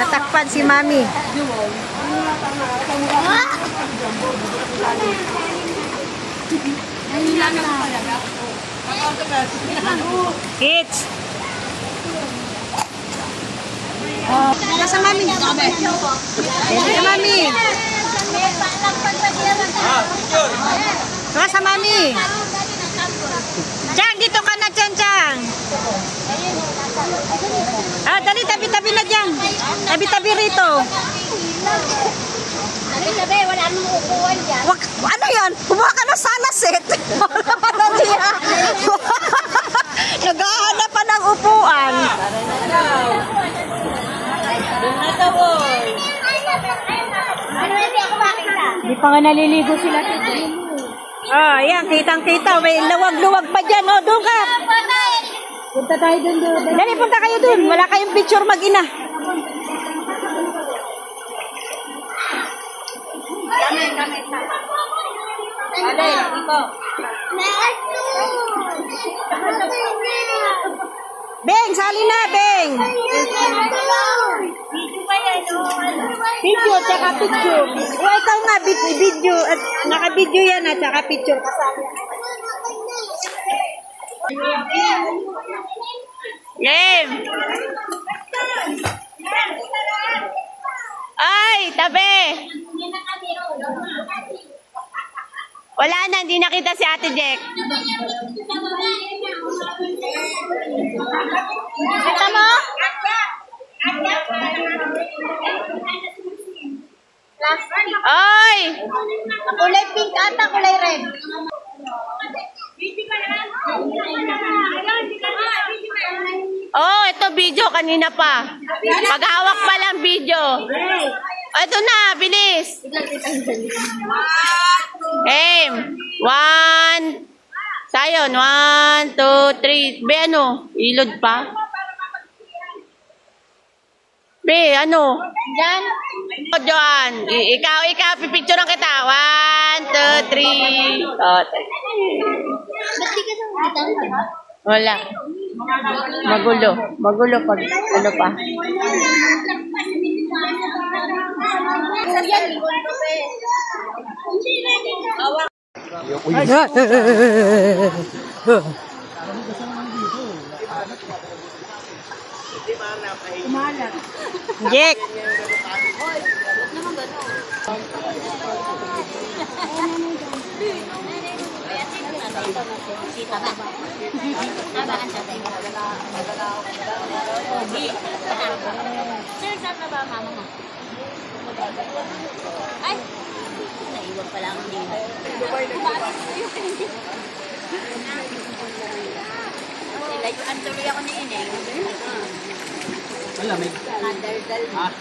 Natakpan si Mami. Kids. Kaya sa Mami. Kaya sa Mami. Kaya sa Mami. Chang, dito ka na, Chang. Dali, tabi-tabi na dyan. Tabi-tabi rito. Tabi-tabi, wala nang upuan dyan. Ano yan? Kumuha ka ng salaset. Ano niya? Naghahanap pa ng upuan. Hindi pa nga naliligo sila. Ayan, kitang-kita. May luwag-luwag pa dyan. Doon ka. Punta tayo doon. Dali, punta kayo doon. Wala kayong picture mag-ina. Beng, sali na, Beng. Video, tsaka picture. Ikaw nga, video. At naka-video yan at tsaka picture kasama. Game! Ay, tabi! Wala na, hindi nakita si Ate Jack. Kita mo? Ay! Kulay pink ata, kulay red. Oh, ito video kanina pa. Paghawak pa lang video. Ito na, bilis. Aim. 1. Sayon, 1, 2, 3. Be, ano? Ilod pa? Be, ano? Diyan. O, Joan. Ikaw, pipicturean kita. 1, 2, 3. Ba't di ka nang Wala. Magulo pag ano pa. Jack. Sir, saan na ba mama mo? Ay! Naiwag pala akong dito. Layuan tuloy ako ni Ineng. Alam, may... Kadaldal.